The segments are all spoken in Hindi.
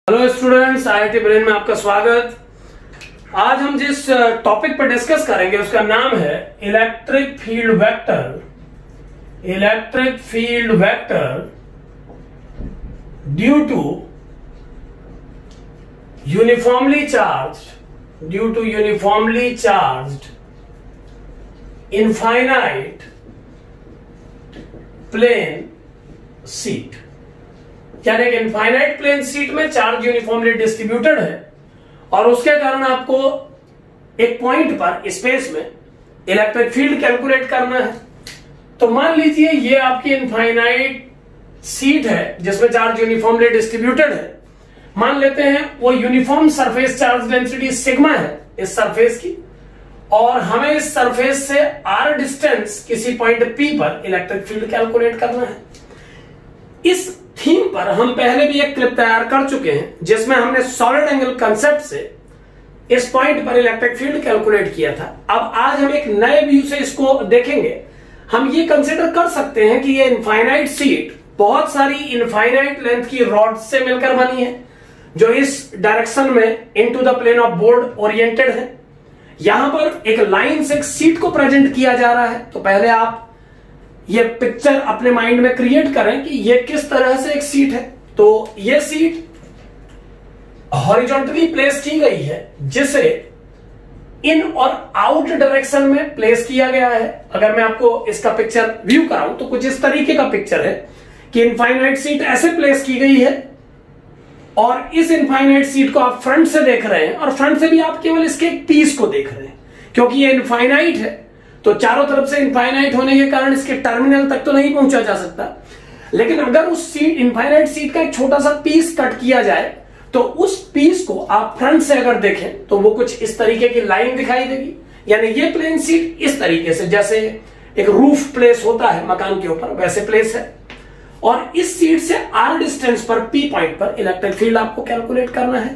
हेलो स्टूडेंट्स, आईआईटी ब्रेन में आपका स्वागत। आज हम जिस टॉपिक पर डिस्कस करेंगे उसका नाम है electric field vector. Electric field vector due to uniformly charged infinite plane sheet. यानी कि इनफाइनाइट प्लेन शीट में चार्ज यूनिफॉर्मली डिस्ट्रीब्यूटेड है और उसके कारण आपको एक पॉइंट पर स्पेस में इलेक्ट्रिक फील्ड कैलकुलेट करना है। तो मान लीजिए ये आपकी इनफाइनाइट शीट है जिसमें चार्ज यूनिफॉर्मली डिस्ट्रीब्यूटेड है। मान लेते हैं वो uniform surface charge density sigma है इस सरफेस की, और हमें इस सरफेस से आर डिस्टेंस किसी पॉइंट पी पर इलेक्ट्रिक फील्ड कैलकुलेट करना है। इस थीम पर हम पहले भी एक क्लिप तैयार कर चुके हैं जिसमें हमने सॉलिड एंगल कंसेप्ट से इस पॉइंट पर इलेक्ट्रिक फील्ड कैलकुलेट किया था। अब आज हम एक नए व्यू से इसको देखेंगे। हम ये कंसीडर कर सकते हैं कि ये इनफाइनाइट शीट बहुत सारी इनफाइनाइट लेंथ की रॉड से मिलकर बनी है जो इस डायरेक्शन में into the plane of board oriented है। यहां पर एक लाइन से एक शीट को प्रेजेंट किया जा रहा है। तो पहले आप ये पिक्चर अपने माइंड में क्रिएट करें कि ये किस तरह से एक सीट है। तो ये सीट हॉरिजॉन्टली प्लेस की गई है जिसे इन और आउट डायरेक्शन में प्लेस किया गया है। अगर मैं आपको इसका पिक्चर व्यू कराऊं तो कुछ इस तरीके का पिक्चर है कि इनफाइनाइट सीट ऐसे प्लेस की गई है और इस इनफाइनाइट सीट को आप फ्रंट से देख रहे हैं और फ्रंट से भी आप केवल इसके एक पीस को देख रहे हैं। क्योंकि ये इनफाइनाइट है तो चारों तरफ से इनफाइनाइट होने के कारण इसके टर्मिनल तक तो नहीं पहुंचा जा सकता। लेकिन अगर उस सीट इनफाइनाइट सीट का एक छोटा सा पीस कट किया जाए तो उस पीस को आप फ्रंट से अगर देखें तो वो कुछ इस तरीके की लाइन दिखाई देगी। यानी ये प्लेन सीट इस तरीके से, जैसे एक रूफ प्लेस होता है मकान के ऊपर, वैसे प्लेस है। और इस सीट से आर डिस्टेंस पर पी पॉइंट पर इलेक्ट्रिक फील्ड आपको कैलकुलेट करना है।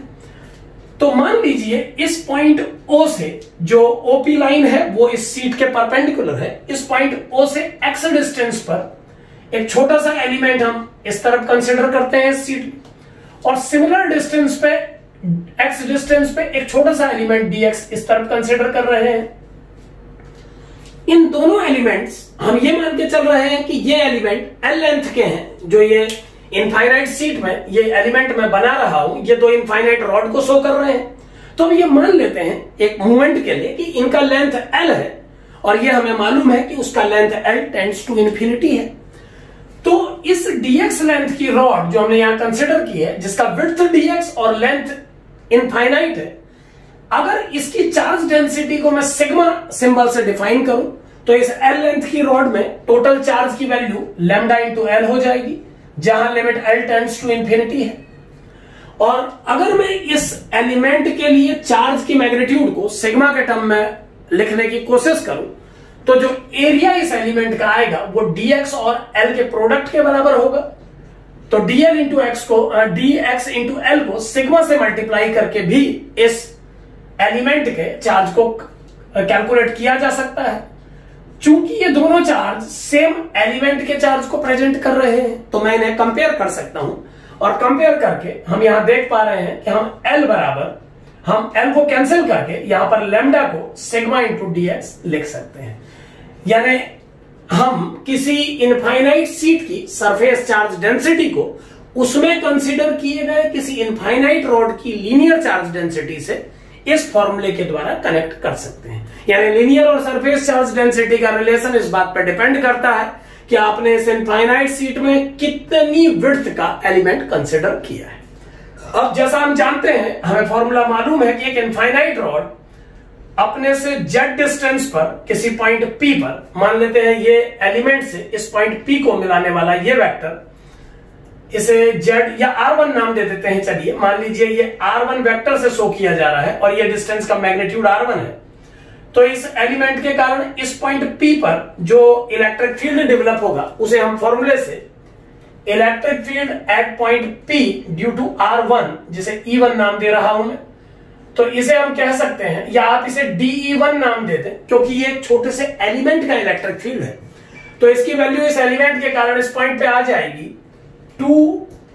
तो मान लीजिए इस पॉइंट O से जो OP लाइन है वो इस सीट के परपेंडिकुलर है। इस पॉइंट O से x डिस्टेंस पर एक छोटा सा एलिमेंट हम इस तरफ कंसीडर करते हैं इस सीट, और सिमिलर डिस्टेंस पे x डिस्टेंस पे एक छोटा सा एलिमेंट dx इस तरफ कंसीडर कर रहे हैं। इन दोनों एलिमेंट्स हम ये मान के चल रहे हैं कि ये एलिमेंट L लेंथ के हैं। जो ये इनफाइनाइट सीट में ये एलिमेंट मैं बना रहा हूं, ये दो इनफाइनाइट रॉड को शो कर रहे हैं। तो हम ये मान लेते हैं एक मूवमेंट के लिए कि इनका लेंथ L है और ये हमें मालूम है कि उसका length L tends to infinity है। तो इस dx लेंथ की रॉड जो हमने यहां कंसिडर की है, जिसका विड्थ dx और लेंथ इनफाइनाइट है, अगर इसकी चार्ज डेंसिटी को मैं सिग्मा सिंबल से डिफाइन करूं तो इस L लेंथ की रॉड में टोटल चार्ज की वैल्यू लैम्डा इंटू L हो जाएगी, जहां limit L tends to infinity है। और अगर मैं इस एलिमेंट के लिए चार्ज की मैग्नीट्यूड को सिग्मा के टर्म में लिखने की कोशिश करूं तो जो एरिया इस एलिमेंट का आएगा वो dx और L के प्रोडक्ट के बराबर होगा। तो dl इंटू एक्स को dx इंटू L को सिग्मा से मल्टीप्लाई करके भी इस एलिमेंट के चार्ज को कैलकुलेट किया जा सकता है। चूंकि ये दोनों चार्ज सेम एलिमेंट के चार्ज को प्रेजेंट कर रहे हैं तो मैं इन्हें कंपेयर कर सकता हूं, और कंपेयर करके हम यहां देख पा रहे हैं कि हम L बराबर, हम L को कैंसिल करके यहां पर लैम्डा को सिग्मा इंटू dx लिख सकते हैं। यानी हम किसी इनफाइनाइट सीट की सरफेस चार्ज डेंसिटी को उसमें कंसीडर किए गए किसी इनफाइनाइट रॉड की लीनियर चार्ज डेंसिटी से इस फॉर्मूले के द्वारा कनेक्ट कर सकते हैं। यानी लीनियर और सरफेस चार्ज डेंसिटी का रिलेशन इस बात पर डिपेंड करता है कि आपने इस इनफाइनाइट सीट में कितनी विड्थ का एलिमेंट कंसीडर किया है। अब जैसा हम जानते हैं, हमें फॉर्मूला मालूम है कि एक इनफाइनाइट रॉड अपने से z डिस्टेंस पर किसी पॉइंट P पर, मान लेते हैं ये एलिमेंट से इस पॉइंट P को मिलाने वाला ये वेक्टर, इसे z या r1 नाम दे देते हैं। चलिए मान लीजिए ये r1 वेक्टर से शो किया जा रहा है और ये डिस्टेंस का मैग्नीट्यूड r1 है। तो इस एलिमेंट के कारण इस पॉइंट P पर जो इलेक्ट्रिक फील्ड डेवलप होगा उसे हम फॉर्मूले से electric field at point P due to r1, जिसे E1 नाम दे रहा हूं मैं, तो इसे हम कह सकते हैं, या आप इसे DE1 नाम दे दें क्योंकि ये एक छोटे से एलिमेंट का इलेक्ट्रिक फील्ड है। तो इसकी वैल्यू इस एलिमेंट के कारण इस पॉइंट पे आ जाएगी 2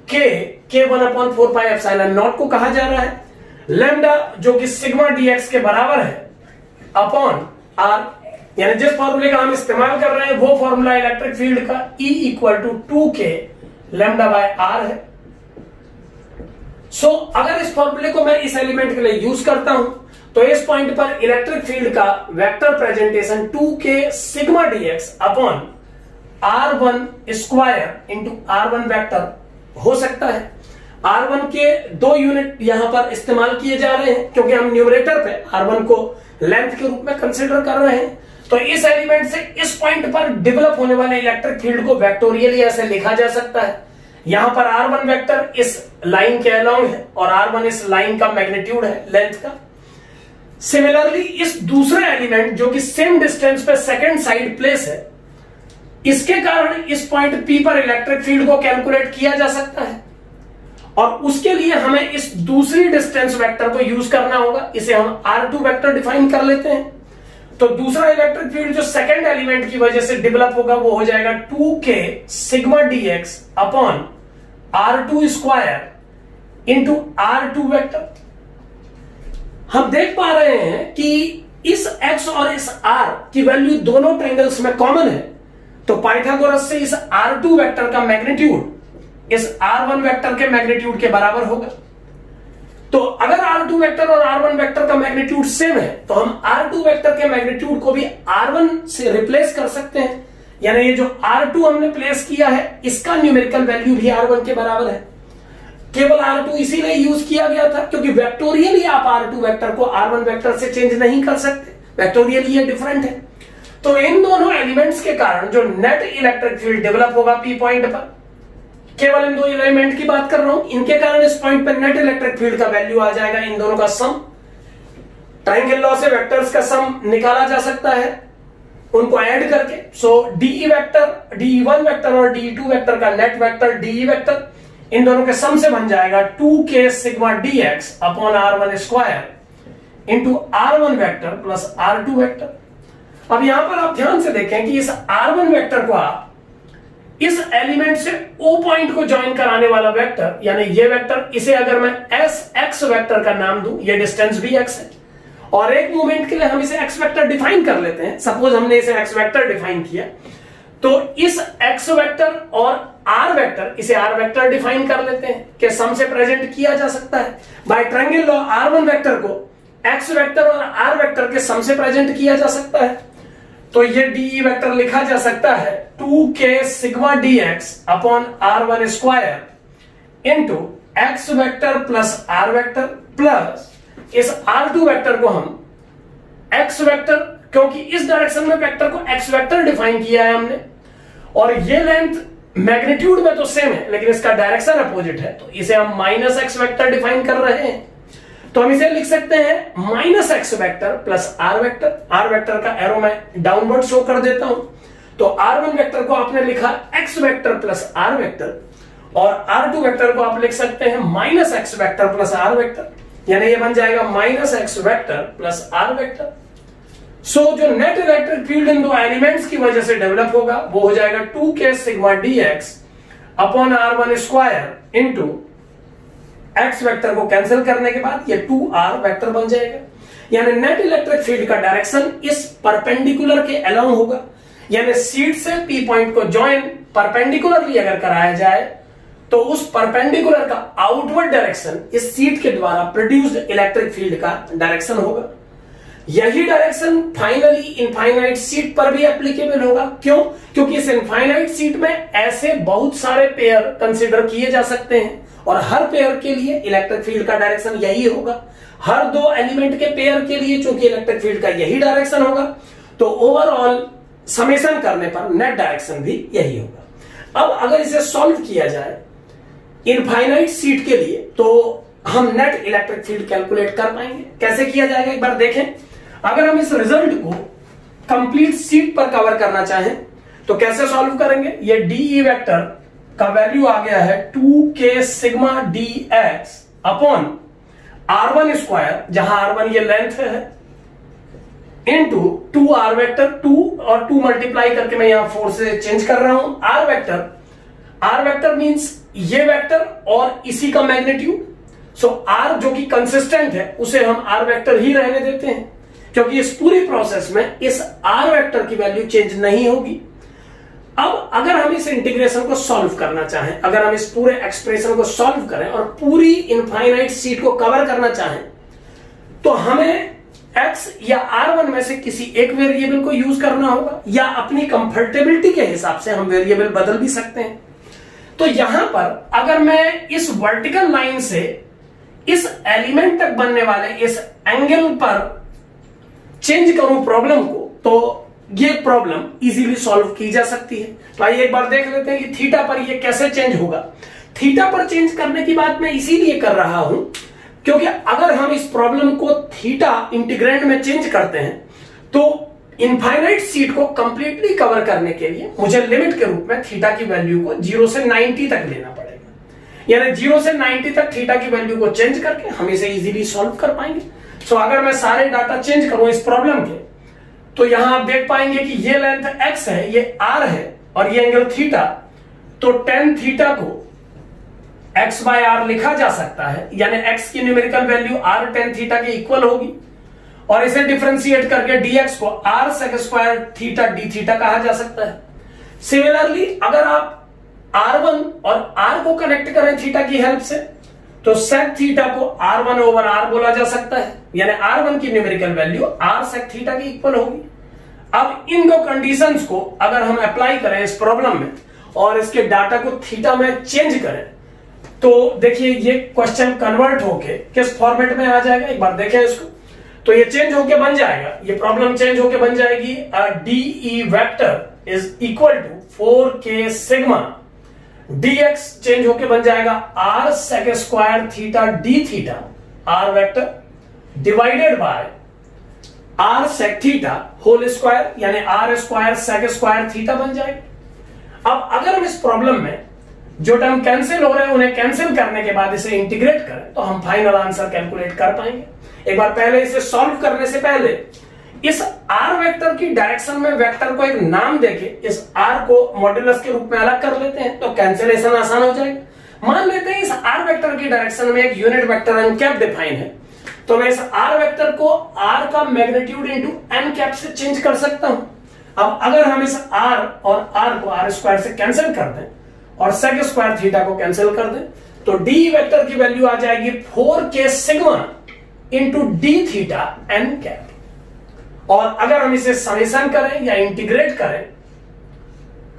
के 1/4πε0 को कहा जा रहा है, लैम्डा जो कि सिग्मा dx के बराबर है अपॉन r, यानी जिस फॉर्मूले का हम इस्तेमाल कर रहे हैं वो फॉर्मूला इलेक्ट्रिक फील्ड का E = 2k λ/r है। सो अगर इस फॉर्मूले को मैं इस एलिमेंट के लिए यूज करता हूं तो इस पॉइंट पर इलेक्ट्रिक फील्ड का vector presentation 2k sigma dx upon r1 square into r1 vector हो सकता है। r1 के 2 यूनिट यहां पर इस्तेमाल किए जा रहे हैं क्योंकि हम न्यूमरेटर पे r1 को लेंथ के रूप में कंसीडर कर रहे हैं। तो इस एलिमेंट से इस पॉइंट पर डेवलप होने वाले इलेक्ट्रिक फील्ड को वेक्टोरियली ऐसे लिखा जा सकता है। यहां पर r1 वेक्टर इस लाइन के अलोंग है और r1 इस लाइन का मैग्नीट्यूड है, लेंथ का। सिमिलरली इस दूसरे एलिमेंट जो कि सेम डिस्टेंस पे सेकंड साइड प्लेस है, इसके कारण इस पॉइंट P पर इलेक्ट्रिक फील्ड को कैलकुलेट किया जा सकता है और उसके लिए हमें इस दूसरी डिस्टेंस वेक्टर को यूज करना होगा। इसे हम r2 वेक्टर डिफाइन कर लेते हैं। तो दूसरा इलेक्ट्रिक फील्ड जो सेकंड एलिमेंट की वजह से डेवलप होगा वो हो जाएगा 2k sigma dx upon r2 square into r2 vector. हम देख पा रहे हैं कि इस x और इस r की वैल्यू दोनों ट्रायंगल्स में कॉमन है, तो पाइथागोरस से इस r2 वेक्टर का मैग्नीट्यूड इस r1 वेक्टर के मैग्नीट्यूड के बराबर होगा। तो अगर r2 वेक्टर और r1 वेक्टर का मैग्नीट्यूड सेम है तो हम r2 वेक्टर के मैग्नीट्यूड को भी r1 से रिप्लेस कर सकते हैं, यानी ये जो r2 हमने प्लेस किया है इसका न्यूमेरिकल वैल्यू भी r1 के बराबर है। केवल r2 इसीलिए यूज किया गया था क्योंकि वेक्टोरियली आप r2 वेक्टर को r1 वेक्टर से चेंज नहीं कर सकते, वेक्टोरियली ये डिफरेंट है। तो इन दोनों एलिमेंट्स के कारण जो नेट इलेक्ट्रिक फील्ड डेवलप होगा P पॉइंट पर, केवल इन दो एलिमेंट की बात कर रहा हूं, इनके कारण इस पॉइंट पर नेट इलेक्ट्रिक फील्ड का वैल्यू आ जाएगा इन दोनों का सम। ट्रायंगल लॉ से वेक्टर्स का सम निकाला जा सकता है उनको ऐड करके। सो DE वेक्टर, DE1 वेक्टर और DE2 वेक्टर का नेट वेक्टर DE वेक्टर इन दोनों के सम से बन जाएगा 2k sigma dx upon r1 square into r1 vector plus r2 vector. अब यहां पर आप ध्यान से देखें कि इस r1 वेक्टर को आप इस एलिमेंट से O पॉइंट को ज्वाइन कराने वाला वेक्टर, यानी ये वेक्टर, इसे अगर मैं SX वेक्टर का नाम दूं, ये डिस्टेंस भी x है और एक मोमेंट के लिए हम इसे x वेक्टर डिफाइन कर लेते हैं। सपोज हमने इसे x वेक्टर डिफाइन किया तो इस x वेक्टर और r वेक्टर, इसे r वेक्टर डिफाइन कर लेते हैं कि सम से प्रेजेंट किया जा सकता है। By triangle law r1 vector को x वेक्टर और r वेक्टर के सम से प्रेजेंट किया जा सकता है। तो ये DE वेक्टर लिखा जा सकता है 2k sigma dx upon r1 square into x vector plus r vector plus इस r2 वेक्टर को हम x वेक्टर, क्योंकि इस डायरेक्शन में वेक्टर को x वेक्टर डिफाइन किया है हमने और ये लेंथ मैग्नीट्यूड में तो सेम है लेकिन इसका डायरेक्शन अपोजिट है, तो इसे हम माइनस x वेक्टर डिफाइन कर रहे हैं। तो हम इसे लिख सकते हैं minus x vector plus r vector. r vector का एरो मैं डाउनवर्ड शो कर देता हूं। तो r1 वेक्टर को आपने लिखा x vector plus r vector और r2 वेक्टर को आप लिख सकते हैं minus x vector plus r vector, यानी ये बन जाएगा minus x vector plus r vector. So जो नेट इलेक्ट्रिक फील्ड इन दो एलिमेंट्स की वजह से डेवलप होगा वो हो जाएगा 2k sigma dx upon r1 square into x vector को कैंसिल करने के बाद ये 2r वेक्टर बन जाएगा, यानी नेट इलेक्ट्रिक फील्ड का डायरेक्शन इस परपेंडिकुलर के अलोंग होगा। यानी सीट से P पॉइंट को ज्वाइन परपेंडिकुलरली अगर कराया जाए तो उस परपेंडिकुलर का आउटवर्ड डायरेक्शन इस सीट के द्वारा प्रोड्यूस्ड इलेक्ट्रिक फील्ड का डायरेक्शन होगा। यही डायरेक्शन फाइनली इनफाइनाइट सीट पर भी एप्लीकेबल होगा। क्यों? क्योंकि इस इनफाइनाइट सीट में ऐसे बहुत सारे पेयर कंसीडर किए जा सकते हैं और हर पेयर के लिए इलेक्ट्रिक फील्ड का डायरेक्शन यही होगा। हर दो एलिमेंट के पेयर के लिए चूंकि इलेक्ट्रिक फील्ड का यही डायरेक्शन होगा तो ओवरऑल समेशन करने पर नेट डायरेक्शन भी यही होगा। अब अगर इसे सॉल्व किया जाए इनफाइनाइट सीट के लिए तो हम नेट इलेक्ट्रिक फील्ड कैलकुलेट कर पाएंगे। कैसे किया जाएगा एक बार देखें। अगर हम इस रिजल्ट को कंप्लीट सीट पर कवर करना चाहें तो कैसे सॉल्व करेंगे। ये DE वेक्टर का वैल्यू आ गया है 2k sigma dx upon r1 square, जहां r1 ये लेंथ है, इनटू 2r वेक्टर, 2 और 2 मल्टीप्लाई करके मैं यहां 4 से चेंज कर रहा हूं, r vector r vector means ये वेक्टर और इसी का मैग्नीट्यूड। सो आर जो कि कंसिस्टेंट है उसे हम आर वेक्टर ही रहने देते हैं, क्योंकि इस पूरी प्रोसेस में इस आर वेक्टर की वैल्यू चेंज नहीं होगी। अब अगर हम इस इंटीग्रेशन को सॉल्व करना चाहें, अगर हम इस पूरे एक्सप्रेशन को सॉल्व करें और पूरी इनफाइनाइट सीट को कवर करना चाहें, तो हमें x या r1 में से किसी एक वेरिएबल को यूज करना होगा, या अपनी कंफर्टेबिलिटी के हिसाब से हम वेरिएबल बदल भी सकते हैं। तो यहां पर अगर मैं इस वर्टिकल लाइन से इस एलिमेंट तक बनने वाले इस एंगल पर चेंज करूं प्रॉब्लम को, तो ये प्रॉब्लम इजीली सॉल्व की जा सकती है। तो आइए एक बार देख लेते हैं कि थीटा पर ये कैसे चेंज होगा। थीटा पर चेंज करने की बात मैं इसीलिए कर रहा हूं क्योंकि अगर हम इस प्रॉब्लम को थीटा इंटीग्रेंड में चेंज करते हैं तो इनफाइनाइट सीट को कंप्लीटली कवर करने के लिए मुझे लिमिट के रूप में थीटा की वैल्यू को 0 से 90 तक लेना पड़ेगा। यानी 0 से 90 तक थीटा की वैल्यू को चेंज करके हम इसे इजीली सॉल्व कर पाएंगे। सो अगर मैं सारे डाटा चेंज करूं इस प्रॉब्लम के, तो यहां आप देख पाएंगे कि ये लेंथ x है, ये r है और ये एंगल थीटा। तो tan थीटा को x बाय r लिखा जा सकता है, यानी x की numerical value r tan theta के इक्वल होगी, और इसे डिफरेंशिएट करके dx को r sec square theta d theta कहा जा सकता है। सिमिलरली अगर आप r1 और r को कनेक्ट करें थीटा की हेल्प से, तो sec थीटा को r1 ओवर r बोला जा सकता है, यानी r1 की numerical value r sec theta की इक्वल होगी। अब इन दो कंडीशंस को अगर हम अप्लाई करें इस प्रॉब्लम में और इसके डाटा को थीटा में चेंज करें, तो देखिए ये क्वेश्चन कन्वर्ट होके किस फॉर्मेट में आ जाएगा, एक बार देखें इसको। तो ये चेंज होके बन जाएगा, ये प्रॉब्लम चेंज होके बन जाएगी d vector is equal to 4k sigma dx change होके बन जाएगा r sec square theta d theta r vector divided by r sec theta whole square, यानी r square sec square theta बन जाएगा। अब अगर हम इस प्रॉब्लम में जो टर्म कैंसिल हो रहे हैं उन्हें कैंसिल करने के बाद इसे इंटीग्रेट करें तो हम फाइनल आंसर कैलकुलेट कर पाएंगे। एक बार पहले इसे सॉल्व करने से पहले इस r वेक्टर की डायरेक्शन में वेक्टर को एक नाम देके इस r को मॉड्यूलस के रूप में अलग कर लेते हैं, तो कैंसिलेशन आसान हो जाएगा। मान लेते हैं इस r वेक्टर की डायरेक्शन में एक unit vector n cap define है, तो मैं इस r वेक्टर को r का मैग्नीट्यूड इनटू n कैप से चेंज कर सकता हूं। अब अगर हम इस r और r को r स्क्वायर से कैंसिल कर दें और sec स्क्वायर थीटा को कैंसिल कर दें, तो d वेक्टर की वैल्यू आ जाएगी 4k sigma into d theta n cap. और अगर हम इसे समेशन करें या इंटीग्रेट करें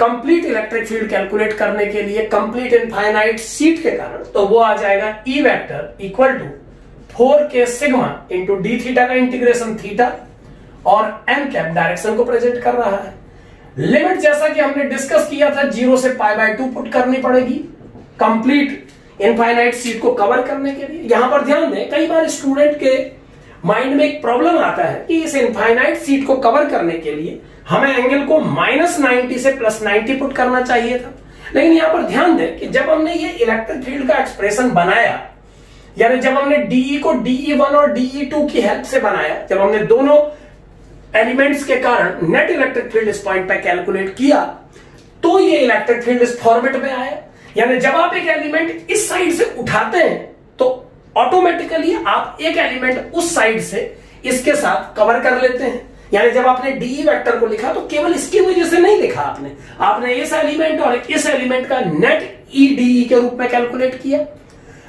कंप्लीट इलेक्ट्रिक फील्ड कैलकुलेट करने के लिए कंप्लीट इनफाइनाइट सीट के कारण, तो वो आ जाएगा E vector equal to 4k sigma into d theta का इंटीग्रेशन थीटा, और n कैप डायरेक्शन को प्रेजेंट कर रहा है। लिमिट जैसा कि हमने डिस्कस किया था 0 से π/2 पुट करनी पड़ेगी कंप्लीट इनफाइनाइट सीट को कवर करने के लिए। यहां पर ध्यान दें, कई बार स्टूडेंट के माइंड में एक प्रॉब्लम आता है कि इस इनफाइनाइट सीट को कवर करने के लिए हमें एंगल को -90 से +90 पुट करना चाहिए था। लेकिन यहां पर ध्यान दें कि जब हमने ये इलेक्ट्रिक फील्ड का एक्सप्रेशन बनाया, यानी जब हमने DE को DE1 और DE2 की हेल्प से बनाया, जब हमने दोनों एलिमेंट्स के कारण नेट इलेक्ट्रिक फील्ड इस पॉइंट पे कैलकुलेट किया, तो ये इलेक्ट्रिक फील्ड इस फॉर्मेट में आया। यानी जब आप एक एलिमेंट इस साइड से उठाते हैं तो ऑटोमेटिकली आप एक एलिमेंट उस साइड से इसके साथ कवर कर लेते हैं। यानी जब आपने DE वेक्टर को लिखा तो केवल इसकी वजह से नहीं लिखा, आपने इस एलिमेंट और इस एलिमेंट का नेट EDE के रूप में कैलकुलेट किया।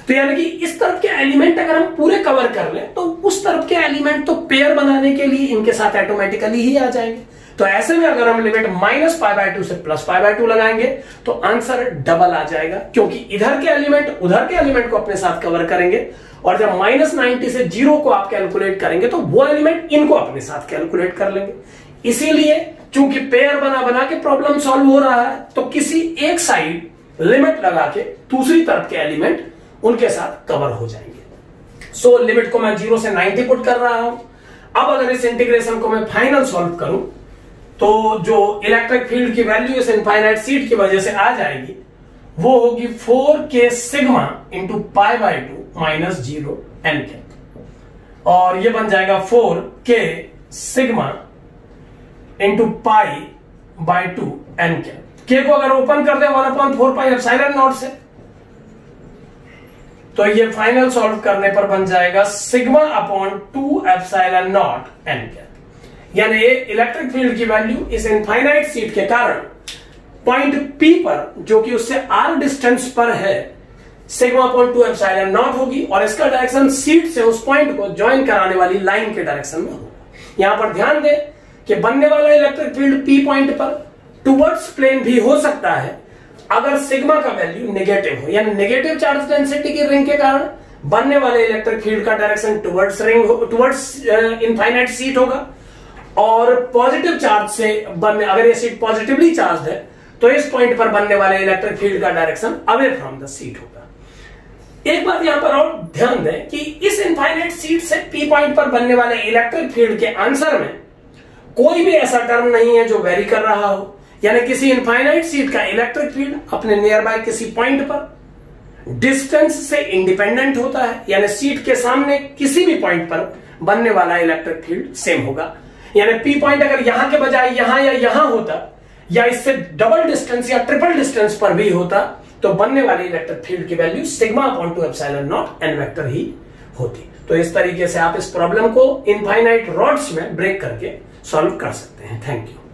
तो यानी कि इस तरफ के एलिमेंट अगर हम पूरे कवर कर लें तो उस तरफ के एलिमेंट तो पेयर बनाने के लिए इनके साथ ऑटोमेटिकली ही आ जाएंगे। तो ऐसे में अगर हम लिमिट -π/2 से +π/2 लगाएंगे तो आंसर डबल आ जाएगा, क्योंकि इधर के एलिमेंट उधर के एलिमेंट को अपने साथ कवर करेंगे, और जब -90 से 0 को आप कैलकुलेट करेंगे तो वो एलिमेंट इनको अपने साथ कैलकुलेट कर लेंगे। इसीलिए चूंकि पेयर बना के प्रॉब्लम सॉल्व हो रहा है, तो किसी एक साइड लिमिट लगा के दूसरी तरफ के एलिमेंट उनके साथ कवर हो जाएंगे। सो लिमिट को मैं 0 से 90 पुट कर रहा हूं। अब अगर इस इंटीग्रेशन को मैं फाइनल सॉल्व करूं तो जो इलेक्ट्रिक फील्ड की वैल्यू इस इनफाइनाइट सीट की वजह से आ जाएगी वो होगी 4k सिग्मा इंटू π/2 -0 n के, और ये बन जाएगा 4k सिग्मा इंटू π/2 n के। के को अगर ओपन कर दे 1/4 पाई एप्सिलॉन नॉट से, तो ये फाइनल सॉल्व करने पर बन जाएगा sigma upon 2 epsilon naught N cap. यानी इलेक्ट्रिक फील्ड की वैल्यू इस इनफाइनाइट सीट के कारण पॉइंट P पर, जो कि उससे r डिस्टेंस पर है, सिग्मा अपॉन 2 एप्सिलॉन नॉट होगी और इसका डायरेक्शन सीट से उस पॉइंट को ज्वाइन कराने वाली लाइन के डायरेक्शन में होगा। यहां पर ध्यान दें कि बनने वाला इलेक्ट्रिक फील्ड P पॉइंट पर टुवर्ड्स प्लेन भी हो सकता है अगर सिग्मा का वैल्यू नेगेटिव हो, यानी नेगेटिव चार्ज डेंसिटी की रिंग के कारण बनने वाले इलेक्ट्रिक फील्ड का डायरेक्शन टुवर्ड्स इनफाइनाइट सीट होगा, और पॉजिटिव चार्ज से बनने, अगर ये सीट पॉजिटिवली चार्ज है तो इस पॉइंट पर बनने वाले इलेक्ट्रिक फील्ड का direction away from the seat होगा। एक बात यहां पर और ध्यान दें कि इस इनफाइनाइट सीट से P पॉइंट पर बनने वाले इलेक्ट्रिक फील्ड के आंसर में कोई भी ऐसा टर्म नहीं है जो वेरी कर रहा हो, यानी किसी इनफाइनाइट सीट का इलेक्ट्रिक फील्ड अपने नियर बाय किसी पॉइंट पर डिस्टेंस से इंडिपेंडेंट होता है, यानी सीट के सामने किसी भी पॉइंट पर बनने वाला इलेक्ट्रिक फील्ड सेम होगा। यानी P पॉइंट अगर यहां के बजाय यहां या यहां होता, या इससे डबल डिस्टेंस या ट्रिपल डिस्टेंस पर भी होता, तो बनने वाली इलेक्ट्रिक फील्ड की value sigma upon 2 epsilon naught n vector ही होती। तो इस तरीके से आप इस प्रॉब्लम को इनफाइनाइट रॉड्स में ब्रेक करके सॉल्व कर सकते हैं। Thank you.